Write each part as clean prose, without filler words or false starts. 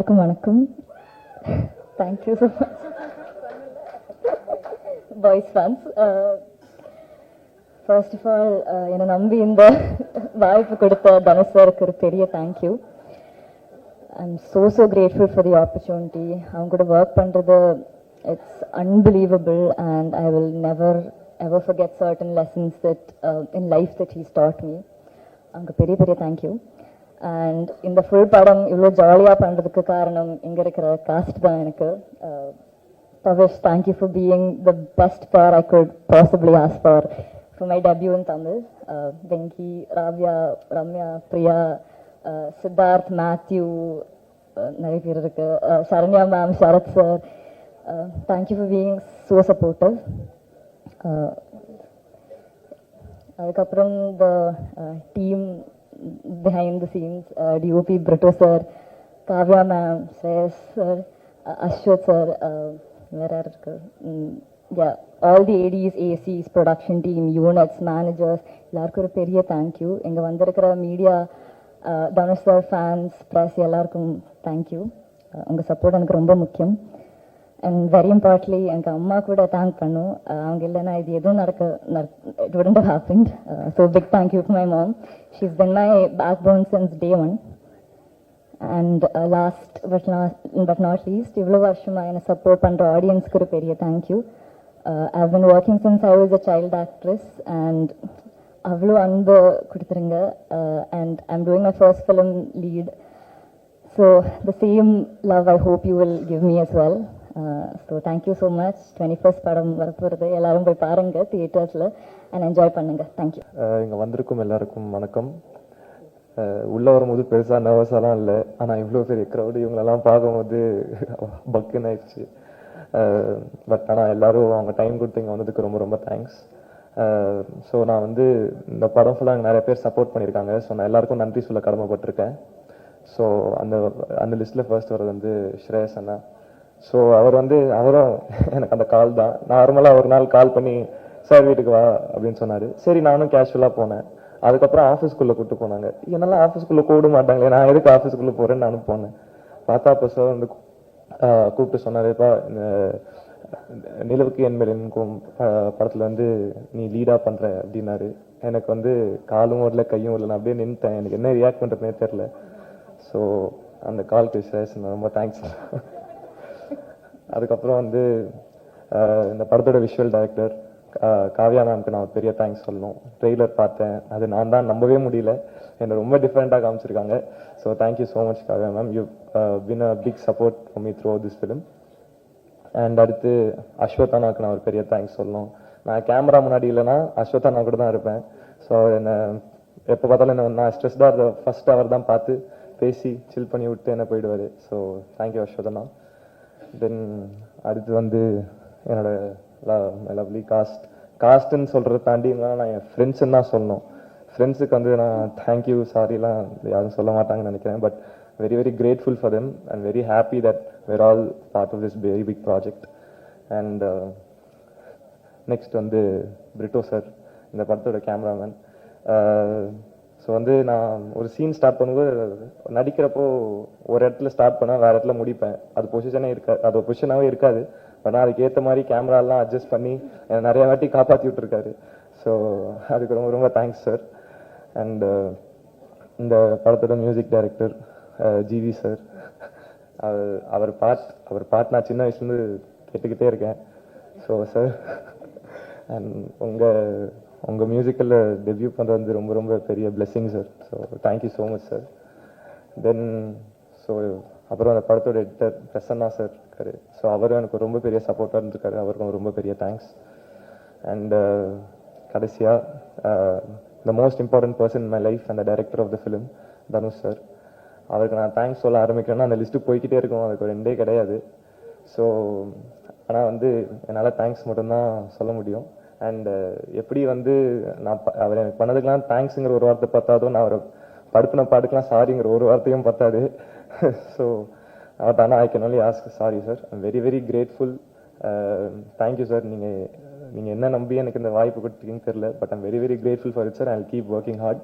எல்லாருக்கும் வணக்கம். Thank you so much boys fans. First of all என்னை நம்பி இந்த வாய்ப்பு கொடுத்த தனுஷ் சாருக்கு ஒரு பெரிய thank you. I'm so grateful for the opportunity. அவங்க கூட ஒர்க் பண்ணுறது it's unbelievable and I will never ever forget certain lessons that in life that he's taught me. அவங்க பெரிய பெரிய தேங்க்யூ. அண்ட் இந்த ஃபுல் படம் இவ்வளோ ஜாலியாக பண்ணுறதுக்கு காரணம் இங்கே இருக்கிற காஸ்ட் தான் எனக்கு. Pavish, thank you for being the best pair I could possibly ask for my debut in Tamil. Venky, Ravya, Ramya, Priya, Siddharth, Matthew, நிறைய பேர் இருக்கு, Saranya ma'am, Sarath sir, thank you for being so supportive. அதுக்கப்புறம் the team behind the scenes, DOP Brito sir, Kavya ma'am, Shreyas sir, Ashwat sir, where are yeah, all the ADs, ACs, production team, units, managers, எல்லாருக்கும் ஒரு பெரிய thank you. இங்கே வந்திருக்கிற media, Dhanush sir fans, press எல்லாருக்கும் thank you. உங்கள் support எனக்கு ரொம்ப முக்கியம். அண்ட் வெரி இம்பார்ட்லி எங்கள் அம்மா கூட தேங்க் பண்ணும். அவங்க இல்லைன்னா இது எதுவும் it wouldn't have happened. So big thank you to my mom. She's been my backbone since day one. And last but not least, இவ்வளோ வருஷமாக என்னை சப்போர்ட் பண்ணுற ஆடியன்ஸ்க்கு ஒரு பெரிய thank you. I've been working since I was a child actress and அவ்வளோ அன்பு கொடுத்துருங்க. And I'm doing my first film lead. So the same love I hope you will give me as well. So thank you so much. 21st படம் வரப்போகிறது, எல்லாரும் போய் பாருங்கள் தியேட்டர்ஸில் and enjoy பண்ணுங்கள். Thank you. இங்கே வந்திருக்கும் எல்லாருக்கும் வணக்கம். உள்ளே வரும்போது பெருசாக நர்வஸாலாம் இல்லை, ஆனால் இவ்வளோ பெரிய க்ரௌடு இவங்களெல்லாம் பார்க்கும்போது பக்குன்னு ஆயிடுச்சு. பட் ஆனால் எல்லோரும் அவங்க டைம் கொடுத்து இங்கே வந்ததுக்கு ரொம்ப ரொம்ப தேங்க்ஸ். ஸோ நான் வந்து இந்த படம் ஃபுல்லாக நிறைய பேர் சப்போர்ட் பண்ணியிருக்காங்க. ஸோ நான் எல்லாருக்கும் நன்றி சொல்ல கடமைப்பட்டிருக்கேன். ஸோ அந்த லிஸ்ட்டில் ஃபர்ஸ்ட் வர்றது வந்து ஸ்ரேயஸ் அண்ணா. ஸோ அவரும் எனக்கு அந்த கால் தான். நார்மலாக ஒரு நாள் கால் பண்ணி சார் வீட்டுக்கு வா அப்படின்னு சொன்னார். சரி, நானும் கேஷுவலாக போனேன். அதுக்கப்புறம் ஆஃபீஸ்க்குள்ளே கூப்பிட்டு போனாங்க. என்னெல்லாம் ஆஃபீஸ்க்குள்ளே கூப்பிட மாட்டாங்களே, நான் எதுக்கு ஆஃபீஸ்க்குள்ளே போகிறேன்னு நானும் போனேன். பார்த்தா அப்போ சார் வந்து கூப்பிட்டு சொன்னாருப்பா, நிலவுக்கு என் மேல் எனக்கும் படத்தில் வந்து நீ லீடாக பண்ணுற அப்படின்னாரு. எனக்கு வந்து காலும் வரல கையும் வரல, நான் அப்படியே நின்றுட்டேன். எனக்கு என்ன ரியாக்ட் பண்ணுறதுனே தெரில. ஸோ அந்த கால்க்கு சார் ரொம்ப தேங்க்ஸ். அதுக்கப்புறம் வந்து இந்த படத்தோட விஷுவல் டைரக்டர் காவ்யா மேம்க்கு நான் பெரிய தேங்க்ஸ் சொல்லணும். ட்ரெய்லர் பார்த்தேன், அது நான் தான் நம்பவே முடியல. என்னை ரொம்ப டிஃப்ரெண்ட்டாக காமிச்சிருக்காங்க. So thank you so much Kavya ma'am. You been a big support for me through this film. And அடுத்து அஸ்வத்தானாவுக்கு நான் ஒரு பெரிய தேங்க்ஸ் சொல்லணும். நான் கேமரா முன்னாடி இல்லைன்னா அஸ்வத்தானா கூட தான் இருப்பேன். ஸோ என்னை எப்போ பார்த்தாலும் என்ன நான் ஸ்ட்ரெஸ்டாக ஃபர்ஸ்ட் அவர் தான் பார்த்து பேசி சில் பண்ணி விட்டு என்ன போயிடுவார். So thank you அஸ்வத்தானா. தென் அடுத்து வந்து என்னோட லவ்லி காஸ்ட்ன்னு சொல்கிறத தாண்டி நான் என் ஃப்ரெண்ட்ஸுன்னு தான் சொல்லணும். ஃப்ரெண்ட்ஸுக்கு வந்து நான் தேங்க்யூ சாரிலாம் யாரும் சொல்ல மாட்டாங்கன்னு நினைக்கிறேன். But very grateful for them and very happy that we're all part of this very big project. And next வந்து பிரிட்டோ சார், இந்த படத்தோட கேமராமேன். ஸோ வந்து நான் ஒரு சீன் ஸ்டார்ட் பண்ணும்போது நடிக்கிறப்போ ஒரு இடத்துல ஸ்டார்ட் பண்ணால் வேறு இடத்துல முடிப்பேன். அது பொசிஷனே இருக்காது, அது ஒரு பொசிஷனாகவே இருக்காது. பட் அதுக்கு ஏற்ற மாதிரி கேமராலாம் அட்ஜஸ்ட் பண்ணி நிறைய வாட்டி காப்பாற்றி விட்டுருக்காரு. ஸோ அதுக்கு ரொம்ப ரொம்ப தேங்க்ஸ் சார். அண்ட் இந்த படத்தோட மியூசிக் டைரக்டர் ஜிவி சார். அவர் பாட் நான் சின்ன வயசுலேருந்து கேட்டுக்கிட்டே இருக்கேன். ஸோ சார், அண்ட் உங்கள் மியூசிக்கில் டெபியூ பண்ணுறது வந்து ரொம்ப ரொம்ப பெரிய blessing sir. So thank you so much sir. Then அப்புறம் அந்த படத்தோட எடிட்டர் பிரசன்னா சார் இருக்காரு. ஸோ அவரும் எனக்கு ரொம்ப பெரிய சப்போர்ட்டாக இருந்திருக்காரு. அவருக்கும் ரொம்ப பெரிய தேங்க்ஸ். அண்ட் கடைசியாக the most important person in my life and the director of the film Dhanush sir. அவருக்கு நான் தேங்க்ஸ் சொல்ல ஆரம்பிக்கிறேன்னா அந்த லிஸ்ட்டு போய்கிட்டே இருக்கும், அதுக்கு ஒரு எண்டே கிடையாது. ஸோ ஆனால் வந்து என்னால் தேங்க்ஸ் மட்டும்தான் சொல்ல முடியும். அண்ட் எப்படி வந்து நான் அவர் எனக்கு பண்ணதுக்கெலாம் தேங்க்ஸுங்கிற ஒரு வார்த்தை பத்தாதோ, நான் அவரை படுத்தின பாட்டுக்கெலாம் சாரிங்கிற ஒரு வார்த்தையும் பத்தாது. ஸோ பட் ஆனால் I can only ask sorry sir. I'm very grateful. Thank you sir. நீங்கள் என்ன நம்பி எனக்கு இந்த வாய்ப்பு கொடுத்தீங்கன்னு தெரியல. But I'm very grateful for it sir. I will keep working hard.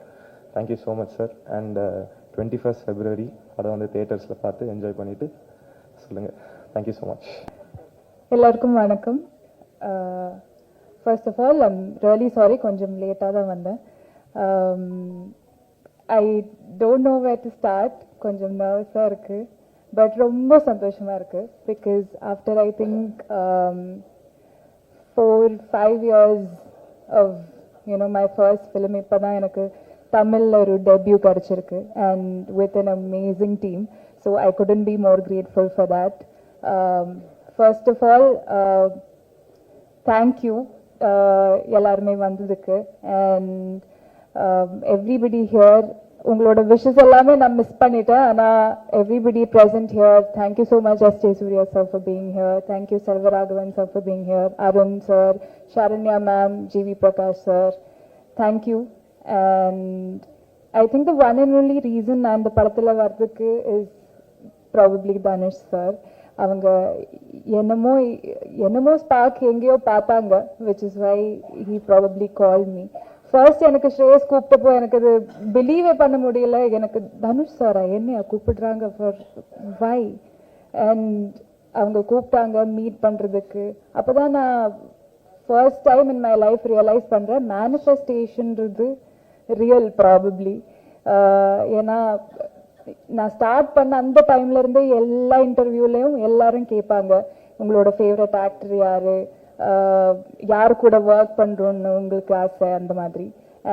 Thank you so much sir. And 21st February படம் வந்து தியேட்டர்ஸில் பார்த்து என்ஜாய் பண்ணிவிட்டு சொல்லுங்கள். Thank you so much. எல்லாருக்கும் வணக்கம். First of all I'm really sorry, கொஞ்சம் லேட்டாக தான் வந்தேன். I don't know where to start. கொஞ்சம் நர்வஸாக இருக்குது, பட் ரொம்ப சந்தோஷமாக இருக்குது. Because after I think 4-5 years of my first film இப்போ தான் எனக்கு தமிழில் ஒரு டெபியூ கிடச்சிருக்கு, and with an amazing team. So I couldn't be more grateful for that. First of all thank you எல்லாருமே வந்ததுக்கு. அண்ட் எவ்ரிபடி ஹியர், உங்களோட விஷஸ் எல்லாமே நான் மிஸ் பண்ணிட்டேன். ஆனால் everybody present here, thank you so much S J Suryah sir for being here. Thank you Selvaraghavan sir for being here, Arun sir, Sharanya ma'am, G V Prakash sir, thank you. And I think the one and only reason நான் இந்த படத்தில் வர்றதுக்கு is probably Dhanush sir. அவங்க என்னமோ spark எங்கேயோ பார்த்தாங்க, which is why he probably call me. ஃபர்ஸ்ட் எனக்கு ஸ்ரேயஸ் கூப்பிட்டப்போ எனக்கு அது பிலீவே பண்ண முடியல. எனக்கு தனுஷ் சாரா என்னையா கூப்பிடுறாங்க, ஃபார் வை? அண்ட் அவங்க கூப்பிட்டாங்க மீட் பண்ணுறதுக்கு. அப்போ தான் நான் first time in my life realise பண்ணுறேன் மேனிஃபெஸ்டேஷன்றது ரியல் ப்ராபப்ளி. ஏன்னா நான் ஸ்டார்ட் பண்ண அந்த டைம்ல இருந்து எல்லா இன்டர்வியூலையும் எல்லாரும் கேட்பாங்க, உங்களோட ஃபேவரட் ஆக்டர் யாரு, யாரு கூட ஒர்க் பண்றோன்னு உங்களுக்கு ஆசை, அந்த மாதிரி.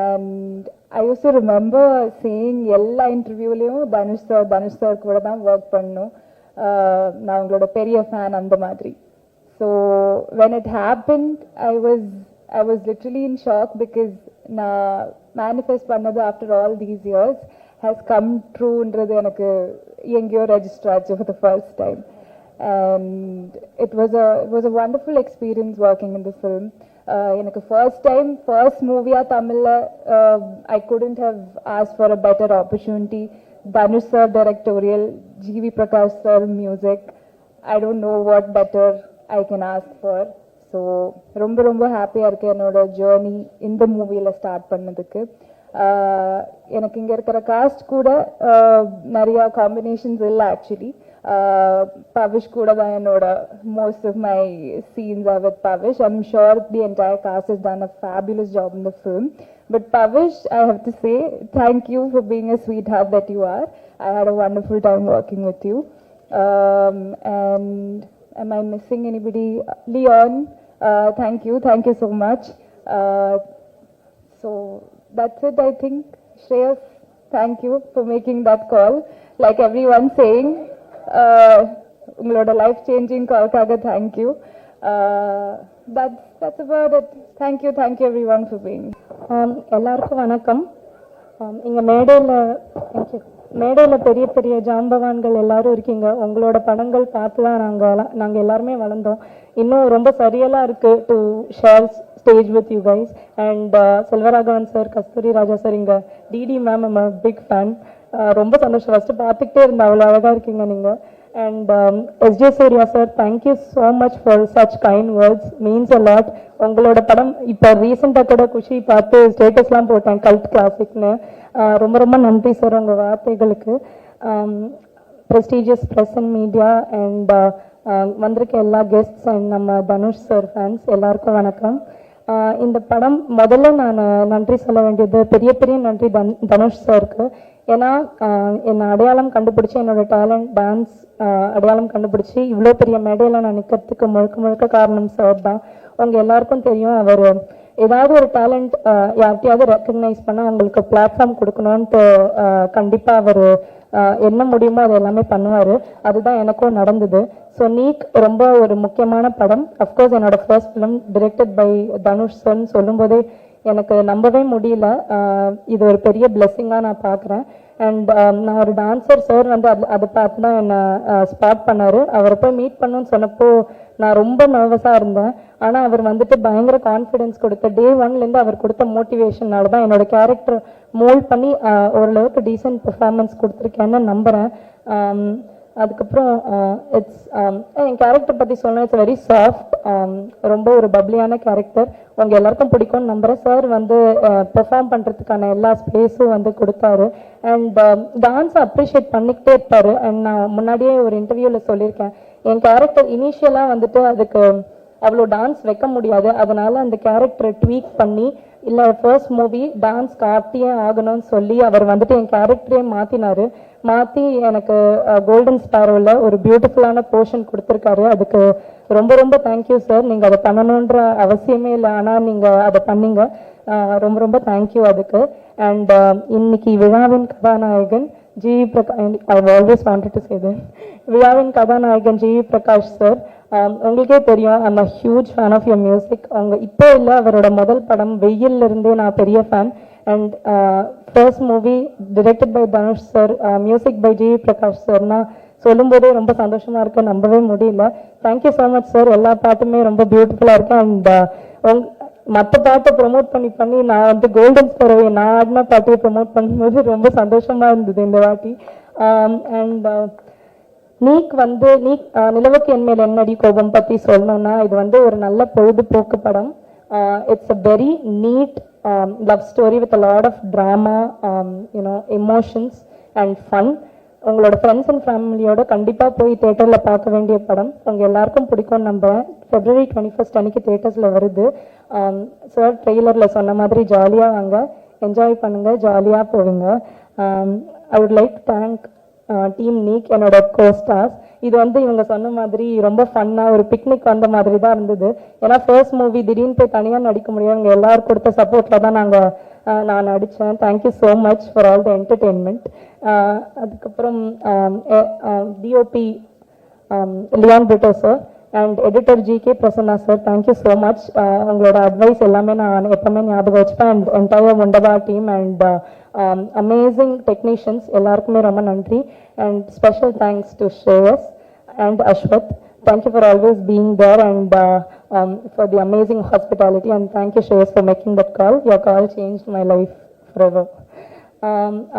And I use to remember saying எல்லா இன்டர்வியூலையும் தனுஷ் சார் கூட தான் ஒர்க் பண்ணணும், நான் உங்களோட பெரிய ஃபேன், அந்த மாதிரி. So when it happened I was literally in shock, because நான் மேனிஃபெஸ்ட் பண்ணது after all these years has come trueன்றது எனக்கு எங்கேயோ ரெஜிஸ்டர் ஆச்சு for the first time. And it was a wonderful experience working in the film. எனக்கு first movie தமிழ்ல I couldn't have asked for a better opportunity. Dhanush sir directorial, GV Prakash sir music. I don't know what better I can ask for. So ரொம்ப ஹாப்பியாக இருக்கேன் என்னோட journey இந்த மூவியில் start பண்ணதுக்கு. எனக்கு இங்கே இருக்கிற காஸ்ட் கூட நிறையா காம்பினேஷன்ஸ் இல்லை ஆக்சுவலி. பவிஷ் கூட தான் என்னோட most of my scenes are with Pavish. I'm sure the entire cast is done a fabulous job in the film. But Pavish, I have to say thank you for being a sweetheart that you are. I had a wonderful time working with you. And am I missing anybody? Leon, thank you so much. So that's it, I think. Shreyas, thank you for making that call. Like everyone saying, ungaloda life changing call kaga thank you. That's about it. Thank you everyone for being. எல்லாருக்கும் வணக்கம். இங்கே மேடையில் பெரிய பெரிய ஜாம்பவான்கள் எல்லாரும் இருக்கீங்க. உங்களோட படங்கள் பார்த்து தான் நாங்கள் எல்லாருமே வளர்ந்தோம். இன்னும் ரொம்ப சரியலாக இருக்குது to share stage with you guys. And Selvaraghavan sir, Kasthuri Raja sir, இங்கே DD ma'am, I'm a big fan. ரொம்ப சந்தோஷம். ஃபஸ்ட்டு பார்த்துக்கிட்டே இருந்தேன், அவ்வளோ அழகாக இருக்கீங்க நீங்கள். And SJ Surya sir, thank you so much for such kind words, means a lot. உங்களோட படம் இப்போ ரீசெண்டாக கூட குஷி பார்த்து ஸ்டேட்டஸ்லாம் போட்டேன், கல்ட் கிளாசிக்னு. ரொம்ப நன்றி சார் உங்கள் வார்த்தைகளுக்கு. Prestigious press and media and வந்திருக்க எல்லா கெஸ்ட்ஸ் அண்ட் நம்ம தனுஷ் சார் ஃபேன்ஸ் எல்லாருக்கும் வணக்கம். இந்த படம் முதல்ல நான் நன்றி சொல்ல வேண்டியது பெரிய நன்றி தனுஷ் சாருக்கு. ஏன்னா என்னை அடையாளம் கண்டுபிடிச்சி, என்னோட டேலண்ட் டான்ஸ் அடையாளம் கண்டுபிடிச்சி இவ்வளோ பெரிய மேடையில் நான் நிற்கிறதுக்கு முழுக்க காரணம் சார் தான். உங்கள் எல்லாருக்கும் தெரியும், அவர் ஏதாவது ஒரு டேலண்ட் யார்கிட்டையாவது ரெக்கக்னைஸ் பண்ணால் அவங்களுக்கு பிளாட்ஃபார்ம் கொடுக்கணுன்ட்டு கண்டிப்பாக அவர் என்ன முடியுமோ அது எல்லாமே பண்ணுவார். அதுதான் எனக்கும் நடந்தது. ஸோ நீக் ரொம்ப ஒரு முக்கியமான படம். அஃப்கோர்ஸ் என்னோட first film directed by Dhanush சார்னு சொல்லும்போதே எனக்கு நம்பவே முடியல. இது ஒரு பெரிய பிளெஸ்ஸிங்காக நான் பார்க்குறேன். அண்ட் நான் ஒரு டான்ஸர், சார் வந்து அதை பார்த்து தான் என்னை ஸ்பாட் பண்ணார். அவரை போய் மீட் பண்ணணும்னு சொன்னப்போ நான் ரொம்ப நர்வஸாக இருந்தேன். ஆனால் அவர் வந்துட்டு பயங்கர கான்ஃபிடென்ஸ் கொடுத்த டே ஒன்லேருந்து அவர் கொடுத்த மோட்டிவேஷனால தான் என்னோட கேரக்டர் மோல்ட் பண்ணி ஓரளவுக்கு டீசென்ட் பெர்ஃபார்மன்ஸ் கொடுத்துருக்கேன்னு நம்புகிறேன். அதுக்கப்புறம் இட்ஸ் என் கேரக்டர் பற்றி சொன்னால் இட்ஸ் வெரி சாஃப்ட், ரொம்ப ஒரு பப்ளியான கேரக்டர். உங்கள் எல்லாருக்கும் பிடிக்கும்னு நம்புகிறேன். சார் வந்து பெர்ஃபார்ம் பண்ணுறதுக்கான எல்லா ஸ்பேஸும் வந்து கொடுத்தாரு. அண்ட் டான்ஸை அப்ரிஷியேட் பண்ணிக்கிட்டே இருப்பார். அண்ட் நான் முன்னாடியே ஒரு இன்டர்வியூவில் சொல்லியிருக்கேன், என் கேரக்டர் இனிஷியலாக வந்துட்டு அதுக்கு அவ்வளோ டான்ஸ் வைக்க முடியாது, அதனால அந்த கேரக்டரை ட்வீக் பண்ணி இல்லை ஃபர்ஸ்ட் மூவி டான்ஸ் காட்டியே ஆகணும்னு சொல்லி அவர் வந்துட்டு என் கேரக்டரே மாற்றி எனக்கு கோல்டன் ஸ்பேரோவில் ஒரு பியூட்டிஃபுல்லான போர்ஷன் கொடுத்துருக்காரு. அதுக்கு ரொம்ப ரொம்ப தேங்க்யூ சார். நீங்கள் அதை பண்ணணுன்ற அவசியமே இல்லை, ஆனால் நீங்கள் அதை பண்ணீங்க. ரொம்ப ரொம்ப தேங்க்யூ அதுக்கு. அண்ட் இன்னைக்கு விழாவின் கதாநாயகன் G V Prakash, I always wanted to say that, விழாவின் கதாநாயகன் ஜிவி பிரகாஷ் சார். உங்களுக்கே தெரியும், I'm a huge fan of your music. அவங்க இப்போ இல்லை, அவரோட முதல் படம் வெயில்ல இருந்தே நான் பெரிய fan. And first movie directed by Dhanush sir, music by GV Prakash சார்னா சொல்லும்போதே ரொம்ப சந்தோஷமா இருக்கு, நம்பவே முடியல. Thank you so much sir. எல்லா பாட்டுமே ரொம்ப பியூட்டிஃபுல்லாக இருக்கு. அண்ட் மற்ற பாட்டை ப்ரொமோட் பண்ணி நான் வந்து கோல்டன் ஸ்பேரோவை நான் ஆடின பாட்டையை ப்ரொமோட் பண்ணும்போது ரொம்ப சந்தோஷமா இருந்தது இந்த வாட்டி. அண்ட் நீக் நிலவுக்கு என் மேல் என்னடி கோபம் பற்றி சொல்லணும்னா, இது வந்து ஒரு நல்ல பொழுதுபோக்கு படம். It's a very neat love story with a lot of drama, emotions and fun. உங்களோட ஃப்ரெண்ட்ஸ் அண்ட் ஃபேமிலியோட கண்டிப்பாக போய் தேட்டரில் பார்க்க வேண்டிய படம். உங்கள் எல்லாருக்கும் பிடிக்கும்னு நம்புறேன். February 21st அன்னைக்கு தேட்டர்ஸில் வருது. சார் ட்ரெய்லரில் சொன்ன மாதிரி ஜாலியாக வாங்க, என்ஜாய் பண்ணுங்கள், ஜாலியாக போவீங்க. I would like thank team NEEK, என்னோட கோஸ்டார்ஸ். இது வந்து இவங்க சொன்ன மாதிரி ரொம்ப ஃபன்னாக ஒரு பிக்னிக் வந்த மாதிரி தான் இருந்தது. ஏன்னா ஃபர்ஸ்ட் மூவி திடீர்னு போய் தனியாக நடிக்க முடியாது, இவங்க எல்லாரும் கொடுத்த சப்போர்ட்டில் தான் நான் நடித்தேன். Thank you so much for all the entertainment. அதுக்கப்புறம் DOP Leon Britto sir and editor GK Prasanna sir, thank you so much. உங்களோட அட்வைஸ் எல்லாமே நான் எப்பவுமே ஞாபகம் வச்சுப்பேன். அண்ட் என்டையர் முண்டபா டீம் அண்ட் அமேசிங் டெக்னீஷியன்ஸ் எல்லாருக்குமே ரொம்ப நன்றி. And special thanks to Shreyas and Ashwath. Thank you for always being there and for the amazing hospitality, and thank you Shreyas for making that call. Your call changed my life forever.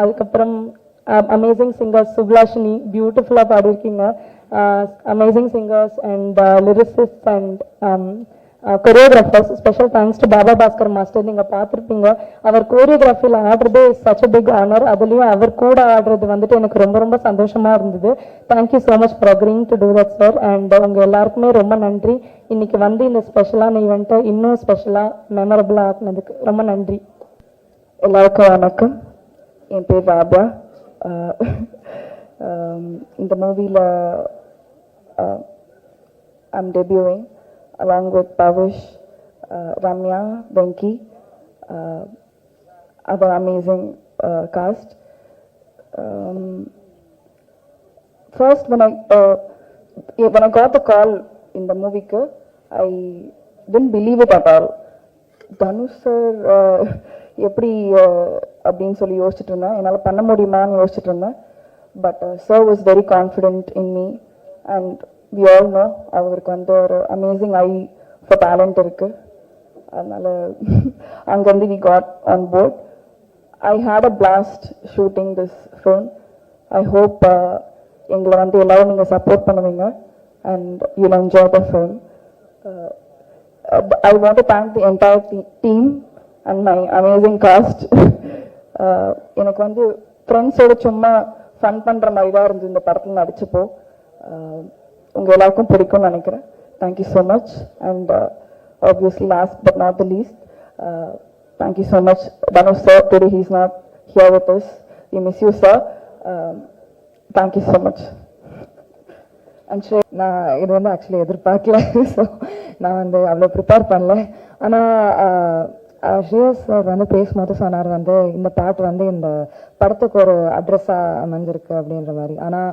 அதுக்கப்புறம் amazing singers Subhlashini, beautiful பாடிருக்கீங்க. Amazing singers and lyricists and choreographers. Special thanks to Baba Bhaskar Master. நீங்க பார்த்திருப்பீங்க, அவர் கோரியோகிராஃபியில் ஆடுறதே such a big honor. அதுலயும் அவர் கூட ஆடுறது வந்துட்டு எனக்கு ரொம்ப ரொம்ப சந்தோஷமா இருந்தது. Thank you so much for அக்ரிங் to do that sir. And உங்க எல்லாருக்குமே ரொம்ப நன்றி. இன்னைக்கு வந்து இந்த ஸ்பெஷலான ஈவெண்ட்டை இன்னும் ஸ்பெஷலா மெமரபிளா ஆக்குனதுக்கு ரொம்ப நன்றி. எல்லாருக்கும் வணக்கம். என் பேர் ராபா. இந்த மூவியில் I'm டெபியூவிங் along with Pavish, Ramya, Venki, other amazing cast. First, when I got the call in the movie, I didn't believe it at all. Dhanush sir, எப்படி அப்படின்னு சொல்லி யோசிச்சுட்டு இருந்தேன், என்னால் பண்ண முடியுமான்னு யோசிச்சுட்டு இருந்தேன். But sir was very confident in me, and we all know அவருக்கு வந்து ஒரு அமேசிங் ஐ ஃபார் டேலண்ட் இருக்கு. அதனால அங்கேருந்து we got on board. I had a blast shooting this film. I hope எங்களை வந்து எல்லாரும் நீங்கள் சப்போர்ட் பண்ணுவீங்க and you'll enjoy the film. I want to thank the entire team and my amazing cast. எனக்கு வந்து ஃப்ரெண்ட்ஸோட சும்மா ஃபன் பண்ணுற மாதிரி தான் இருந்தது இந்த படத்தில் நடிச்சப்போ. உங்கள் எல்லாருக்கும் பிடிக்கும்னு நினைக்கிறேன். Thank you so much. And obviously last but not the least, thank you so much Dhanush sir. Today he is not here with us. We miss you sir. Thank you so much. And நான் இது வந்து ஆக்சுவலி எதிர்பார்க்கல. ஸோ நான் வந்து அவ்வளோ prepare பண்ணல. ஆனால் ஸ்ரேயஸ் sir வந்து பேசும்போது சொன்னார் வந்து இந்த பாட்டு வந்து இந்த படத்துக்கு ஒரு அட்ரஸாக அமைஞ்சிருக்கு அப்படின்ற மாதிரி. ஆனால்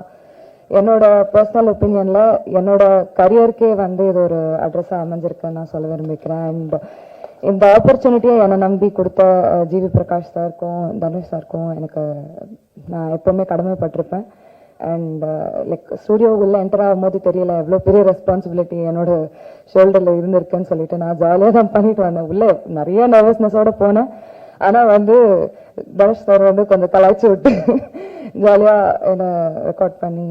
என்னோட பர்சனல் ஒப்பீனியனில் என்னோட கரியருக்கே வந்து இது ஒரு அட்ரஸாக அமைஞ்சிருக்குன்னு நான் சொல்ல விரும்பிக்கிறேன். அண்ட் இந்த ஆப்பர்ச்சுனிட்டியை என்னை நம்பி கொடுத்த ஜிவி பிரகாஷ் சாருக்கும் தனுஷ் சாருக்கும் எனக்கு நான் எப்போவுமே கடமைப்பட்டிருப்பேன். அண்ட் லைக் ஸ்டூடியோவுக்குள்ளே என்டர் ஆகும்போது தெரியல எவ்வளோ பெரிய ரெஸ்பான்சிபிலிட்டி என்னோட ஷோல்டரில் இருந்திருக்குன்னு சொல்லிட்டு நான் ஜாலியாக தான் பண்ணிட்டு வந்தேன். உள்ளே நிறைய நர்வஸ்னஸோடு போனேன். ஆனால் வந்து தனுஷ் சார் வந்து கொஞ்சம் கலாய்ச்சி விட்டு ஜாலியாக என்னை ரெக்கார்ட் பண்ணி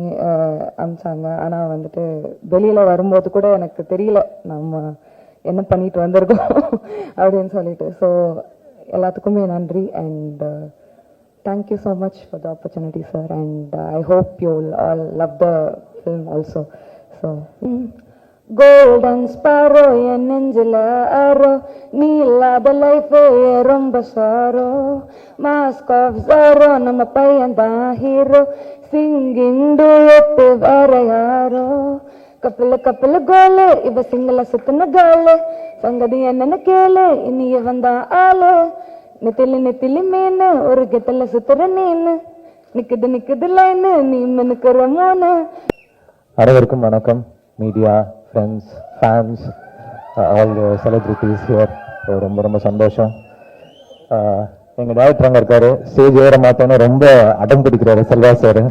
அனுப்பிச்சாங்க. ஆனால் வந்துட்டு வெளியில் வரும்போது கூட எனக்கு தெரியல நம்ம என்ன பண்ணிட்டு வந்திருக்கோம் அப்படின்னு சொல்லிட்டு. ஸோ எல்லாத்துக்குமே நன்றி and thank you so much for the opportunity sir and I hope you all love the film also. So golden sparrow என் நெஞ்சில் ஆரோ நீ இல்லாத லைஃபே ரொம்ப சாரோ மாஸ்க் ஆஃப் சாரோ நம்ம பையன் தான் ஹீரோ சிங்கிங் டூயட் வேற யாரோ கப்பல் கோலு இவ சிங்கள சுத்தின காலு சங்கதி என்னன்னு கேளு இனிய வந்தா ஆளு நெத்திலி மீனு ஒரு கெத்தல சுத்துற நீனு நிக்குது லைனு நீ மினுக்குற மூணு. அனைவருக்கும் வணக்கம். Media, friends, fans, all celebrities here. ரொம்ப ரொம்ப சந்தோஷம். எங்கள் டேரக்டர் அங்கே இருக்காரு. ஸ்டேஜ் ஏற மாட்டேன்னு ரொம்ப அடம் பிடிக்கிறாரு Selva sir.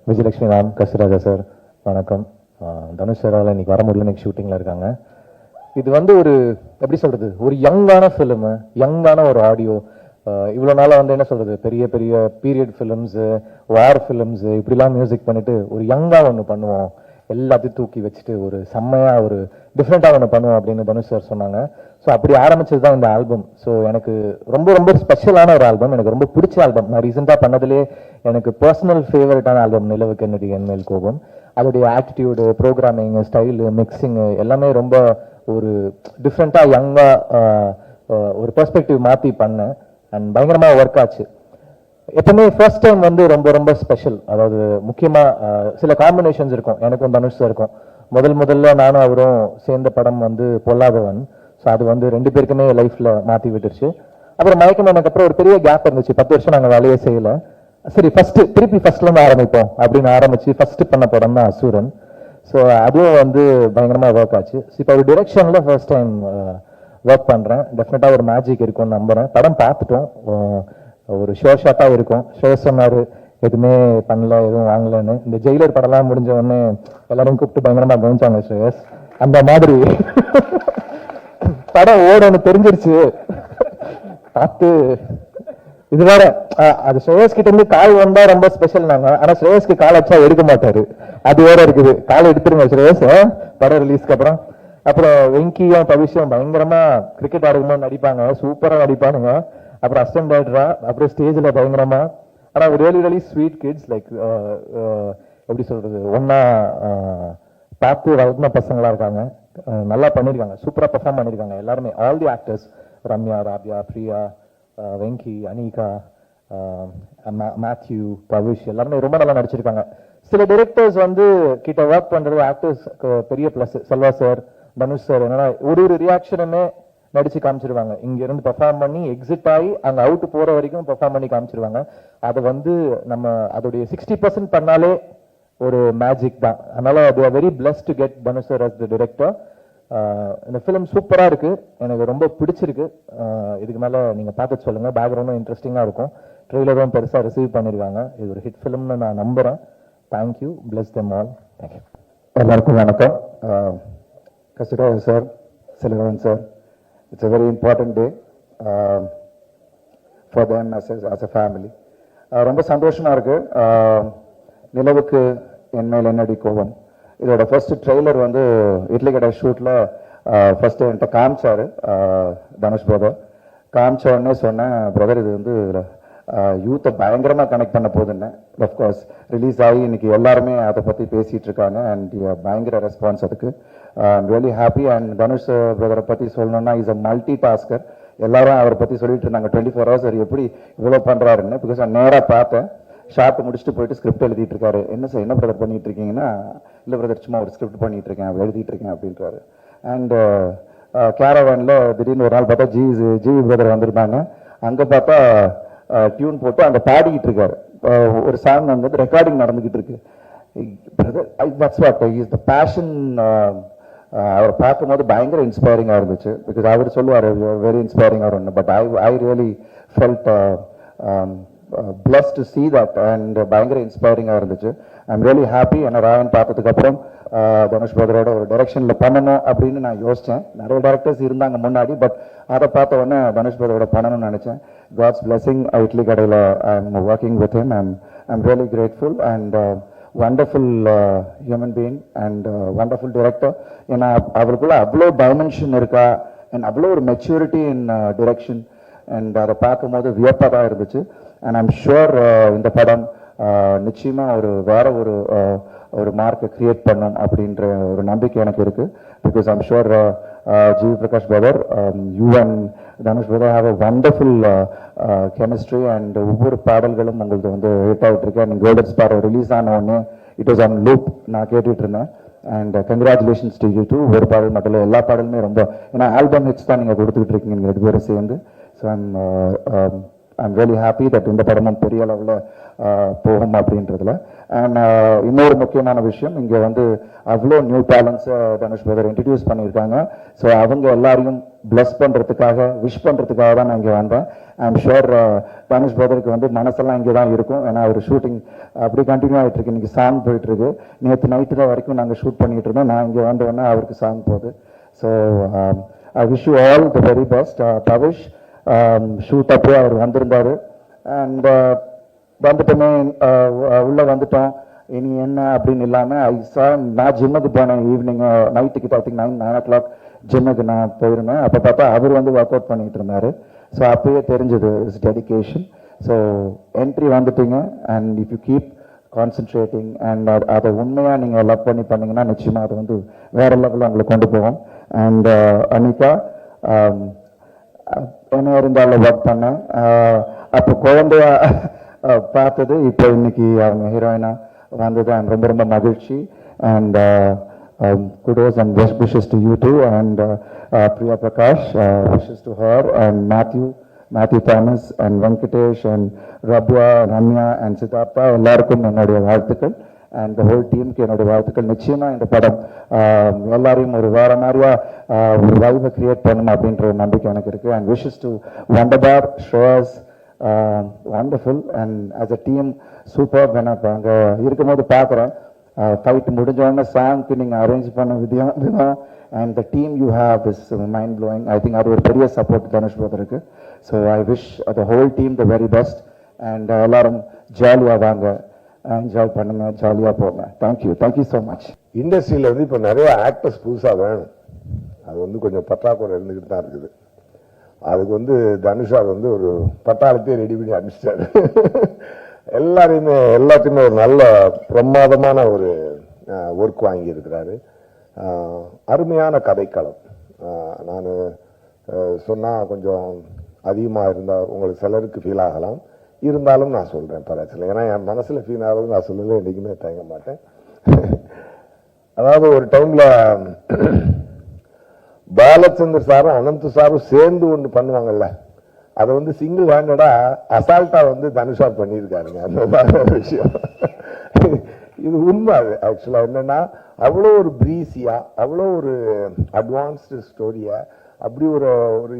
Vijayalakshmi ma'am, Kasthuraja sir வணக்கம். தனுஷ் சாரால் இன்னைக்கு வர முடியல, இன்னைக்கு ஷூட்டிங்கில் இருக்காங்க. இது வந்து ஒரு எப்படி சொல்கிறது, ஒரு யங்கான ஃபிலிமு, யங்கான ஒரு ஆடியோ. இவ்வளோ நாளாக வந்து என்ன சொல்கிறது, பெரிய பெரிய பீரியட் ஃபிலிம்ஸு, வார் ஃபிலிம்ஸு இப்படிலாம் மியூசிக் பண்ணிவிட்டு ஒரு யங்காக ஒன்று பண்ணுவோம், எல்லாத்தையும் தூக்கி வச்சுட்டு ஒரு செம்மையாக ஒரு டிஃப்ரெண்ட்டாக ஒன்று பண்ணுவோம் அப்படின்னு தனுஷ் சார் சொன்னாங்க. ஸோ அப்படி ஆரம்பிச்சது தான் இந்த ஆல்பம். ஸோ எனக்கு ரொம்ப ரொம்ப ஸ்பெஷலான ஒரு ஆல்பம், எனக்கு ரொம்ப பிடிச்ச ஆல்பம். நான் ரீசெண்டாக பண்ணதுலேயே எனக்கு பர்சனல் ஃபேவரட்டான ஆல்பம் நிலவுக்கு என்னடி என்மேல் கோபம். அதோடைய ஆட்டிடியூடு, ப்ரோக்ராமிங், ஸ்டைலு, மிக்சிங்கு எல்லாமே ரொம்ப ஒரு டிஃப்ரெண்ட்டாக யங்காக ஒரு பெர்ஸ்பெக்டிவ் மாற்றி பண்ணேன். அண்ட் பயங்கரமாக ஒர்க் ஆச்சு. எப்பவுமே ஃபர்ஸ்ட் டைம் வந்து ரொம்ப ரொம்ப ஸ்பெஷல். அதாவது முக்கியமாக சில காம்பினேஷன்ஸ் இருக்கும், எனக்கும் தனுஷ் இருக்கும். முதல்ல நானும் அவரும் சேர்ந்த படம் வந்து பொல்லாதவன். ஸோ அது வந்து ரெண்டு பேருக்குமே லைஃப்பில் மாற்றி விட்டுருச்சு. அப்புறம் மயக்கம் எனக்கு அப்புறம் ஒரு பெரிய கேப் இருந்துச்சு, 10 வருஷம் நாங்கள் வேலையே செய்யலை. சரி திருப்பி ஃபர்ஸ்ட்லேருந்து ஆரம்பிப்போம் அப்படின்னு ஆரம்பிச்சு ஃபர்ஸ்ட் பண்ண படம் தான் அசுரன். ஸோ அதுவும் வந்து பயங்கரமாக ஒர்க் ஆச்சு. இப்போ ஒரு டிரெக்ஷனில் ஃபர்ஸ்ட் டைம் ஒர்க் பண்ணுறேன். டெஃபினட்டாக ஒரு மேஜிக் இருக்கும்னு நம்புகிறேன். படம் பார்த்துட்டோம், ஒரு ஷோர் ஷாட்டாக இருக்கும். ஷோர் சொன்னார் எதுவுமே பண்ணல, எதுவும் வாங்கலன்னு. இந்த ஜெயிலர் படம்லாம் முடிஞ்ச உடனே எல்லாரும் கூப்பிட்டு பயங்கரமாக கவனிச்சாங்க ஸ்ரேயஸ். அந்த மாதிரி படம் ஓடன்னு தெரிஞ்சிருச்சு பார்த்து. இது வேற, அது ஸ்ரேயஸ் கிட்ட இருந்து கால் வந்தா ரொம்ப ஸ்பெஷல் நாங்க. ஆனா ஸ்ரேயஸ்க்கு கால் வச்சா எடுக்க மாட்டாரு, அது வேற இருக்குது. கால் எடுத்துருங்க ஸ்ரேயஸ் படம் ரிலீஸ்க்கு அப்புறம். அப்புறம் வெங்கியும் பவிஷும் பயங்கரமா கிரிக்கெட் ஆடும்போது நடிப்பாங்க, சூப்பரா நடிப்பானுங்க. அப்புறம் அசிஸ்டன்ட் டைரக்டரா, அப்புறம் ஸ்டேஜ்ல பயங்கரமா. ஆனா ரியலி ஸ்வீட் கிட்ஸ், லைக் எப்படி சொல்றது, ஒன்னா பார்த்து வளர்ந்த பசங்களா இருக்காங்க. நல்லா பண்ணிருக்காங்க, சூப்பரா பெர்ஃபார்ம் பண்ணிருக்காங்க எல்லாருமே. All the actors, Ramya, Rabia, Priya, Venky, Anika, Mathew, Pavish எல்லாருமே ரொம்ப நல்லா நடிச்சிருக்காங்க. சில டைரக்டர்ஸ் வந்து கிட்ட ஒர்க் பண்றது ஆக்டர்ஸ் பெரிய plus. Selva sir, Dhanush sir என்னன்னா ஒரு ரியாக்ஷனுமே நடிச்சு காமிச்சிருவாங்க. இங்க இருந்து பெர்ஃபார்ம் பண்ணி எக்ஸிட் ஆகி அங்க அவுட் போற வரைக்கும் பெர்ஃபார்ம் பண்ணி காமிச்சிருவாங்க. அதை வந்து நம்ம அதோடைய 60% பண்ணாலே ஒரு மேஜிக் தான். அதனால they are very blessed to get Dhanush sir as the director. இந்த ஃபிலிம் சூப்பரா இருக்கு, எனக்கு ரொம்ப பிடிச்சிருக்கு. இதுக்கு மேல நீங்க பார்த்துட்டு சொல்லுங்க. பேக்ரவுண்டும் இன்ட்ரெஸ்டிங்கா இருக்கும், ட்ரெய்லரும் பெருசா ரிசீவ் பண்ணிருக்காங்க. இது ஒரு ஹிட் ஃபிலிம்னு நான் நம்புறேன். Thank you, bless them all. Thank you. எல்லாருக்கும் வணக்கம். Kasthuraja sir, Selvan sir, it's a very important day for them as a family. ரொம்ப சந்தோஷமா இருக்கு. நிலவுக்கு என்மேல் என்னடி கோபம் இதோட ஃபர்ஸ்ட் ட்ரெய்லர் வந்து இட்லி கடை ஷூட்ல ஃபர்ஸ்ட் என்கிட்ட காமிச்சாரு தனுஷ் பிரதர். காமிச்ச உடனே சொன்னேன், பிரதர் இது வந்து யூத்தை பயங்கரமாக கனெக்ட் பண்ண போகுதுன்னு. அஃப்கோர்ஸ் ரிலீஸ் ஆகி இன்னைக்கு எல்லாருமே அதை பற்றி பேசிகிட்டு இருக்காங்க அண்ட் பயங்கர ரெஸ்பான்ஸ் அதுக்கு. I'm really happy. And Dhanush பிரதரை பற்றி சொல்லணும்னா இஸ் அ மல்டி டாஸ்கர். எல்லாரும் அவரை பற்றி சொல்லிட்டு இருந்தாங்க 24 hours அவர் எப்படி இவ்வளோ பண்ணுறாருன்னு. பிகாஸ் நான் நேராக பார்த்தேன், ஷார்ட் முடிச்சுட்டு போயிட்டு ஸ்கிரிப்ட் எழுதிட்டு இருக்காரு. என்ன சார் என்ன பிரதர் பண்ணிட்டு இருக்கீங்கன்னா, இல்லை பிரதர் சும்மா ஒரு ஸ்கிரிப்ட் பண்ணிட்டு இருக்கேன், எழுதிட்டு இருக்கேன் அப்படின்றாரு. அண்ட் கேரவான்ல திடீர்னு ஒரு நாள் பார்த்தா ஜிவி பிரதர் வந்திருந்தாங்க. அங்கே பார்த்தா டியூன் போட்டு அங்கே பாடிக்கிட்டு இருக்காரு. ஒரு சாங் அங்கே வந்து ரெக்கார்டிங் நடந்துகிட்டு இருக்கு. Brother that's what is the passion. அவரை பார்க்கும்போது பயங்கர இன்ஸ்பைரிங்காக இருந்துச்சு. பிகாஸ் அவர் சொல்லுவார் வெரி இன்ஸ்பைரிங் அவர் ஒன்று. But I really felt blessed to see that and பயங்கர இன்ஸ்பைரிங்காக இருந்துச்சு. I'm really happy. ஏன்னா ராயன் பார்த்ததுக்கப்புறம் தனுஷ் பிரதரோட ஒரு டைரக்ஷனில் பண்ணணும் அப்படின்னு நான் யோசித்தேன். நிறைய டேரக்டர்ஸ் இருந்தாங்க முன்னாடி, பட் அதை பார்த்த உடனே தனுஷ் பிரதரோட பண்ணணும்னு நினச்சேன். காட்ஸ் பிளெஸிங் இட்லி கடையில் I'm working with him. I'm really grateful and wonderful human being and wonderful director. ஏன்னா அவருக்குள்ள அவ்வளோ டைமென்ஷன் இருக்கா அண்ட் அவ்வளோ ஒரு மெச்சூரிட்டி இன் டிரெக்ஷன் அண்ட் அதை பார்க்கும்போது வியப்பாக தான் இருந்துச்சு. அண்ட் ஐம் ஷுர் இந்த படம் நிச்சயமாக வேற ஒரு மார்க்கை கிரியேட் பண்ணும் அப்படின்ற ஒரு நம்பிக்கை எனக்கு இருக்கு. Because I'm sure G V Prakash brother, you and Dhanush brother have a wonderful chemistry and ஒவ்வொரு பாடல்களும் உங்களுக்கு வந்து ஹிட் ஆகிட்டு இருக்கு. அண்ட் கோல்டன் ஸ்பார் ரிலீஸ் ஆன உடனே இட் வாஸ் ஆன் லூப் நான் கேட்டுட்டு இருந்தேன். And congratulations to you too. ஒரு பாடல் மட்டும் இல்லை, எல்லா பாடலுமே ரொம்ப, ஏன்னா ஆல்பம் ஹிட்ஸ் தான் நீங்கள் கொடுத்துக்கிட்டு இருக்கீங்க நீங்கள் 2 பேரும் சேர்ந்து. So I'm really happy that இந்த படமும் பெரிய அளவில் போகும் அப்படின்றதுல. அண்ட் இன்னொரு முக்கியமான விஷயம், இங்கே வந்து அவ்வளோ நியூ டேலண்ட்ஸை தனுஷ் பிரதர் இன்ட்ரடியூஸ் பண்ணியிருக்காங்க. ஸோ அவங்க எல்லாரையும் பிளஸ் பண்ணுறதுக்காக, விஷ் பண்ணுறதுக்காக தான் நான் இங்கே வந்தேன். ஐம் ஷுர் தனுஷ் பிரதருக்கு வந்து மனசெல்லாம் இங்கே தான் இருக்கும். ஏன்னா அவர் ஷூட்டிங் அப்படி கண்டினியூ ஆகிட்டு இருக்கு. இன்னைக்கு சாங் போயிட்டு இருக்கு. நேற்று நைட்டு தான் வரைக்கும் நாங்கள் ஷூட் பண்ணிட்டு இருந்தோம். நான் இங்கே வந்தோடனே அவருக்கு சாங் போகுது. So I wish you all the very best. Pavish shoot அப்போ அவர் வந்திருந்தாரு. அண்ட் வந்துட்டோமே, உள்ளே வந்துட்டோம், இனி என்ன அப்படின்னு இல்லாமல் நான் ஜிம்முக்கு போனேன். ஈவினிங் நைட்டுக்கு பார்த்தீங்கன்னா 9 o'clock ஜிம்முக்கு நான் போயிருந்தேன். அப்போ பார்த்தா அவர் வந்து ஒர்க் அவுட் பண்ணிட்டு இருந்தாரு. ஸோ அப்பயே தெரிஞ்சது இஸ் டெடிகேஷன். ஸோ என்ட்ரி வந்துட்டீங்க. And if you keep concentrating and அதை உண்மையாக நீங்கள் லவ் பண்ணி பண்ணீங்கன்னா நிச்சயமாக அது வந்து வேற லெவலில் உங்களை கொண்டு போகும். அண்ட் அனிகா, என்ன இருந்தாலும் ஒர்க் பண்ணேன். அப்போ குழந்தைய பார்த்தது இப்போ இன்னைக்கு அவங்க ஹீரோயினா வந்தது ரொம்ப ரொம்ப மகிழ்ச்சி. And kudos and best wishes to you too. And Priya Prakash, wishes to her, and Matthew Thomas and Venkatesh and Rabia, Ramya and Siddhartha, எல்லாருக்கும் என்னுடைய வாழ்த்துக்கள். அண்ட் ஹோல் டீமுக்கு என்னுடைய வாழ்த்துக்கள். நிச்சயமா இந்த படம் எல்லாரையும் ஒரு வேற மாதிரியா ஒரு வைபை கிரியேட் பண்ணணும் அப்படின்ற ஒரு நம்பிக்கை எனக்கு இருக்கு. And wishes to Wunderbar, shows, wonderful and as a team super. எனக்கு அங்கே இருக்கும்போது பார்க்குறேன் ஃபைட் முடிஞ்சோடனே சாங்க்கு நீங்கள் அரேஞ்ச் பண்ண விதம் and the team you have is mind blowing. I think அது ஒரு பெரிய சப்போர்ட் தனுஷ் பிரதருக்கு. So I wish the whole team the very best. And எல்லாரும் ஜாலியாக வாங்க, என்ஜாய் பண்ணுங்க, ஜாலியாக போங்க. Thank you so much. இண்டஸ்ட்ரியில் வந்து இப்போ நிறைய ஆக்டர்ஸ் புதுசாக வேணும். அது வந்து கொஞ்சம் பற்றாக்குறை இருந்துக்கிட்டு தான் இருக்குது. அதுக்கு வந்து தனுஷா வந்து ஒரு பட்டாளத்தையே ரெடி பண்ணி அனுப்பிச்சிட்டாரு. எல்லாத்தையுமே ஒரு நல்ல பிரமாதமான ஒரு ஒர்க் வாங்கி இருக்கிறாரு. அருமையான கதைக்களம். நான் சொன்னால் கொஞ்சம் அதிகமாக இருந்தால் உங்களுக்கு சிலருக்கு ஃபீல் ஆகலாம். இருந்தாலும் நான் சொல்கிறேன் பரவாயில்ல. ஏன்னா என் மனசில் ஃபீல் ஆகிறது நான் சொல்லல, என்றைக்குமே தயங்க மாட்டேன். அதாவது ஒரு டைமில் பாலச்சந்தர் சாரும் அனந்த் சாரும் சேர்ந்து ஒன்று பண்ணுவாங்கல்ல, அதை வந்து சிங்கிள் ஹேண்டடா அசால்ட்டா வந்து தனுஷா பண்ணியிருக்காருங்க. அந்த மாதிரி விஷயம் இது உண்மை. அது ஆக்சுவலா என்னன்னா அவ்வளோ ஒரு பிரீஸியா, அவ்வளோ ஒரு அட்வான்ஸ்டு ஸ்டோரியா, அப்படி ஒரு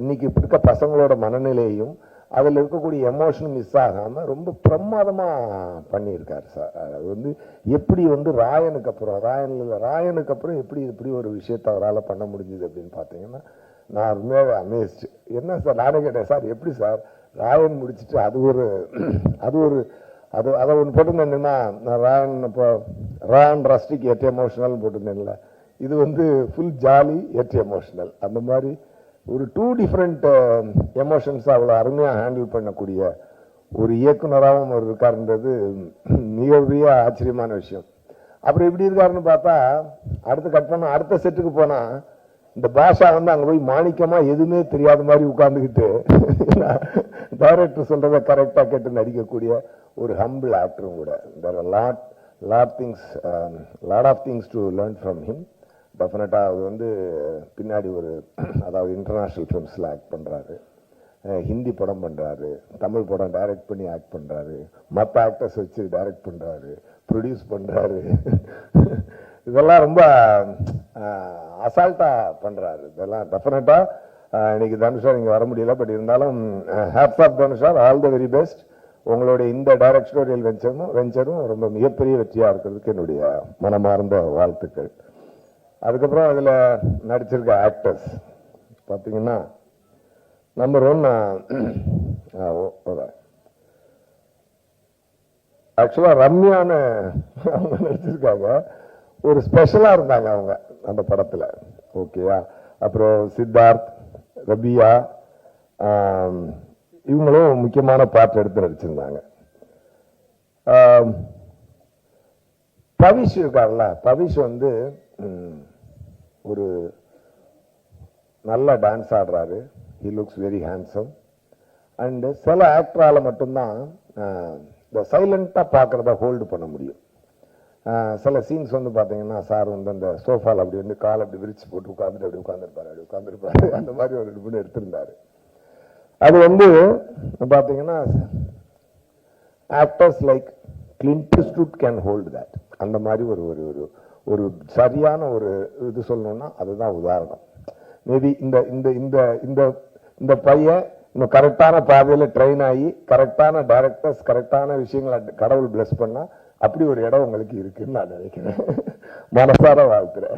இன்னைக்கு இருக்க பசங்களோட மனநிலையும் அதில் இருக்கக்கூடிய எமோஷனும் மிஸ் ஆகாமல் ரொம்ப பிரமாதமா பண்ணியிருக்காரு சார். அது வந்து எப்படி வந்து ராயனுக்கு அப்புறம் எப்படி இப்படி ஒரு விஷயத்தை அவரால் பண்ண முடிஞ்சுது அப்படின்னு பார்த்தீங்கன்னா நான் உண்மையாகவே அமேஸ்டு. என்ன சார், நானே கேட்டேன், சார் எப்படி சார் ராயன் முடிச்சுட்டு அதை ஒன்று போட்டிருந்தேன்னா, நான் ராயன் ரஸ்டிக் எட் எமோஷனல் போட்டிருந்தேன்ல, இது வந்து ஃபுல் ஜாலி எட் எமோஷனல். அந்த மாதிரி ஒரு 2 டிஃப்ரெண்ட் எமோஷன்ஸ் அவ்வளோ அருமையாக ஹேண்டில் பண்ணக்கூடிய ஒரு இயக்குனராகவும் அவர் இருக்காருன்றது மிகப்பெரிய ஆச்சரியமான விஷயம். அப்புறம் எப்படி இருக்காருன்னு பார்த்தா அடுத்த செட்டுக்கு போனால் இந்த பாஷா வந்து அங்கே போய் மாணிக்கமா எதுவுமே தெரியாத மாதிரி உட்கார்ந்துக்கிட்டு டைரக்டர் சொல்றதை கரெக்டாக கேட்டு நடிக்கக்கூடிய ஒரு ஹம்பிள் ஆக்டரும் கூட. there are lot of things to learn from him. டெஃபினட்டாக அது வந்து பின்னாடி அதாவது இன்டர்நேஷ்னல் ஃபிலிம்ஸில் ஆக்ட் பண்ணுறாரு, ஹிந்தி படம் பண்ணுறாரு, தமிழ் படம் டைரக்ட் பண்ணி ஆக்ட் பண்ணுறாரு, மற்ற ஆக்டர்ஸ் வச்சு டைரக்ட் பண்ணுறாரு, ப்ரொடியூஸ் பண்ணுறாரு. இதெல்லாம் ரொம்ப அசால்ட்டாக பண்ணுறாரு. இதெல்லாம் டெஃபினட்டாக இன்னைக்கு தனுஷா நீங்கள் வர முடியல, பட் இருந்தாலும் ஹேட்ஸ் ஆஃப் தனுஷா, ஆல் த வெரி பெஸ்ட். உங்களுடைய இந்த டைரக்டோரியல் வெஞ்சரும் ரொம்ப மிகப்பெரிய வெற்றியாக இருக்கிறதுக்கு என்னுடைய மனமார்ந்த வாழ்த்துக்கள். அதுக்கப்புறம் அதில் நடிச்சிருக்க ஆக்டர்ஸ் பார்த்தீங்கன்னா நம்பர் 1 ஆக்சுவலாக ரம்யான்னு அவங்க நடிச்சிருக்காங்க. ஒரு ஸ்பெஷலாக இருந்தாங்க அவங்க அந்த படத்தில். ஓகேயா. அப்புறம் சித்தார்த், ரபியா இவங்களும் முக்கியமான பாட்டு எடுத்து நடிச்சிருந்தாங்க. பவிஷ் இருக்கார்ல, பவிஷ் வந்து ஒரு நல்ல டான்ஸ் ஆடுறாரு. He looks very handsome. And சில ஆக்டரால மட்டும்தான் இந்த சைலண்டாக பார்க்குறத ஹோல்டு பண்ண முடியும். சில சீன்ஸ் வந்து பார்த்தீங்கன்னா சார் வந்து அந்த சோஃபாவில் அப்படி வந்து கால் அப்படி விரிச்சு போட்டு உட்காந்துட்டு அப்படி உட்காந்துருப்பாரு. அந்த மாதிரி ஒரு 2 மூணு எடுத்திருந்தாரு. அது வந்து பார்த்தீங்கன்னா actors like Clint Eastwood can hold that. அந்த மாதிரி ஒரு ஒரு ஒரு ஒரு சரியான ஒரு இது சொல்லணும்னா அதுதான் உதாரணம். மேபி இந்த இந்த இந்த இந்த இந்த பையன் இன்னும் கரெக்டான பாதையில் ட்ரெயின் ஆகி கரெக்டான டைரக்டர்ஸ் கரெக்டான விஷயங்களை கடவுள் பிளஸ் பண்ணா அப்படி ஒரு இடம் உங்களுக்கு இருக்குன்னு நான் நினைக்கிறேன். மனசார வாழ்த்துறேன்.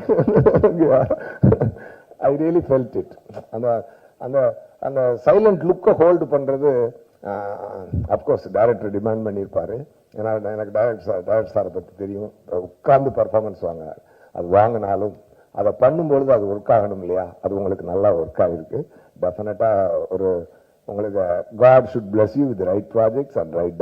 I really felt it. அந்த அந்த அந்த சைலண்ட் லுக்கை ஹோல்டு பண்றது அப்கோர்ஸ் டைரக்டர் டிமாண்ட் பண்ணியிருப்பாரு. ஏன்னா எனக்கு டைரக்டர் சாரை பற்றி தெரியும். உட்கார்ந்து பர்ஃபார்மன்ஸ் அது வாங்கினாலும் அதை பண்ணும்பொழுது அது ஒர்க் ஆகணும் இல்லையா? அது உங்களுக்கு நல்லா ஒர்க் ஆகிருக்கு. டெஃபினட்டா ஒரு உங்களுக்கு God should bless you with the right projects and right